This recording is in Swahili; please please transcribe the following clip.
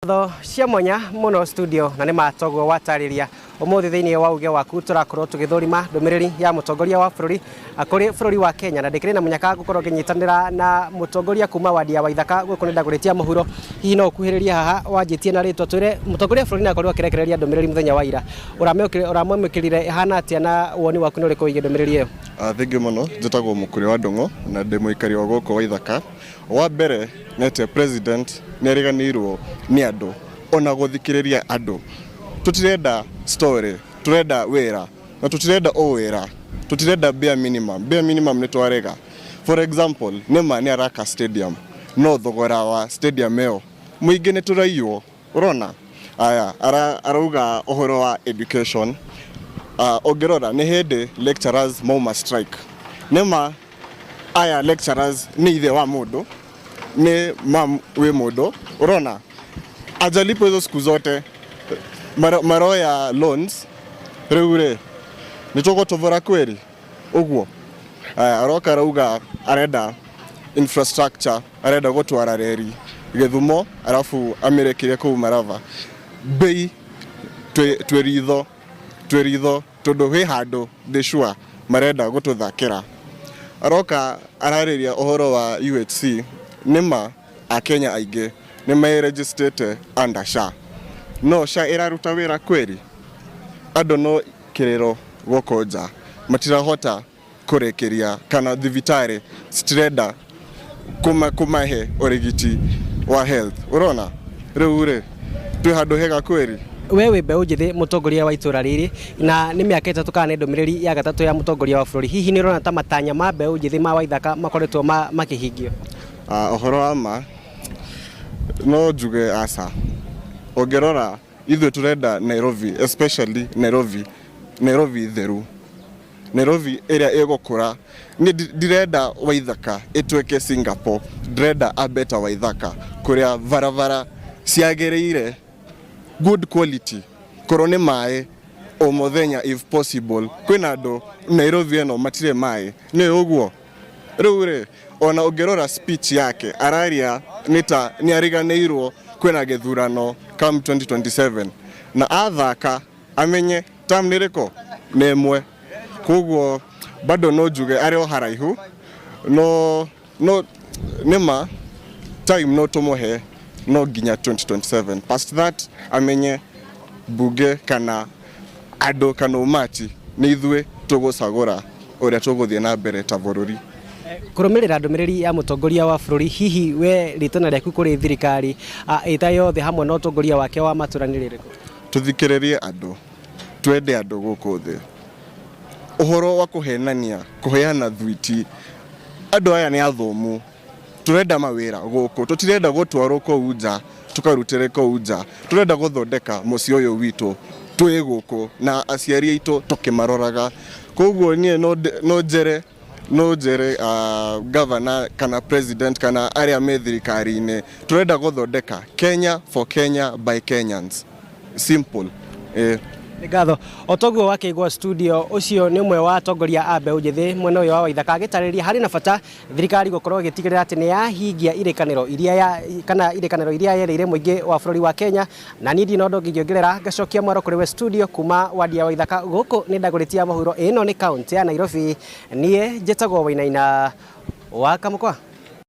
Tho cia mwanya muno studio na nĩ matogo watariria umuthi thĩinĩ wa uge waku tũrakorwo tũgĩthũrima ndũmĩrĩri ya mũtongoria wa bũrũri kũrĩ bũrũri wa Kenya na ndĩkĩrĩ na mũnyaka gũkorwo ngĩnyitanĩra na mũtongoria kuma wadi ya Waithaka gũkũ nĩ ndagũrĩtia mũhuro hihi no ukuhĩrĩria haha wanjĩtie na rĩtwa twĩre mũtongoria bũrũri na akorwo akĩrekereria ndũmĩrĩri mũthenya wa ira ũramwĩkĩrire hana atĩa na woni waku nĩ ũrĩkũ wĩgiĩ ndũmĩrĩri ĩyo? Thengiũ mũno, njĩtagwo Mũkũrĩ wa Ndung'u na ndĩ mũikari wa gũkũ Waithaka. Wa mbere nete president nĩ ariganĩirwo nĩ andũ ona gũthikĩrĩria andũ. Tutirenda story, turenda wĩra na tutirenda o wĩra, tutirenda bare minimum. Bare minimum nĩ twarega. For example, nĩma nĩ araka stadium, no thogora wa stadium ĩyo mũingĩ nĩ tũraiywo. Urona aya arauga ũhoro wa education. Ongerora nĩ hĩndĩ lecturers mauma strike. Nĩma aya lecturers nĩ ithe wa mũndũ, nĩ mam wĩ mũndũ. Urona ajalipo hizo siku zote maroya loans rĩu nĩ tũgũtũvũra kweri ũguo. Aroka arauga arenda infrastructure, arenda gũtwara reri Gĩthumo arafu amĩrekire kũu Marava. Bei twĩritho tondũ he handũ ndĩcua marenda gũtũthakĩra. Aroka ararĩria ũhoro wa UHC. Nĩma Akenya aingĩ nĩ meregistrate under SHA. No SHA ĩraruta wĩra kweri? Andũ no kĩrĩro gũkũ nja matirahota kũrekeria kana thibitarĩ citirenda kũmahe ũrigiti wa health. Urona rĩu twĩ handũ hega kweri? Wewe mbeũ njĩthĩ mũtongoria wa itũra rĩrĩ na nĩ mĩaka ĩtatũ kana nĩ ndũmĩrĩri ya gatatũ ya mũtongoria wa bũrũri, hihi nĩ ũrona ta matanya ma mbeũ njĩthĩ ma Waithaka makoretwo makĩhingio? Ũhoro wa ma no njuge aca. Ongerora ithuĩ turenda Nairobi, especially Nairobi theru, Nairobi ĩrĩa ĩgũkũra. Ndirenda Waithaka ĩtuĩke Singapore, ndirenda a better Waithaka kũrĩa varavara ciagĩrĩire good quality, korwo nĩ maĩ o mũthenya if possible. Kwĩna andũ Nairobi ĩno matirĩ maĩ, nĩ ũguo. Rĩu ona ongerora speech yake araria nĩ ariganĩirwo kwĩna gĩthurano come 2027 na athaka amenye tam nĩrĩko nĩ ĩmwe. Koguo bado no njuge arĩ o haraihu, no nĩma time no tũmũhe no nginya 2027. Past that amenye bunge kana andũ kana umati nĩ ithuĩ tũgũcagũra ũrĩa tũgũthiĩ na mbere ta bũrũri. Kũrũmĩrĩra ndũmĩrĩri ya mũtongoria wa bũrũri, hihi we rĩtana rĩaku kũrĩ thirikari ĩta yothe hamwe na ũtongoria wake wa matũra nĩ rĩrĩkũ? Tũthikĩrĩrie andũ, twende andũ gũkũ thĩ. Ũhoro wa kũhenania, kũheana thwiti, andũ aya nĩ athomu. Turenda mawĩra gũkũ, tũtirenda gũtwarwo kũu nja tũkarutĩre kũu nja. Turenda gũthondeka mũciĩ ũyũ witũ twĩ gũkũ na aciari aitũ tũkĩmaroraga. Koguo niĩ no njere governor kana president kana arĩa me thirikari-inĩ, turenda gũthondeka Kenya for Kenya by Kenyans. Simple. Ngatho otoguo wakĩigua studio ũcio nĩ ũmwe wa atongoria a mbeũ njĩthĩ mwena ũyũ wa Waithaka agĩtarĩria harĩ na bata thirikari gũkorwo ĩgĩtigĩrĩra atĩ nĩ yahingia irĩkanĩro iria yereire mũingĩ wa bũrũri wa Kenya. Na niĩ ndina ũndũ ngĩongerera ngacokia mwaro kũrĩ we studio kuma wadi ya Waithaka gũkũ nĩ ndagũrĩtia mũhuro. Ĩno nĩ kaunti ya Nairobi, niĩ njĩtagwo Wainaina wa Kamũkwa.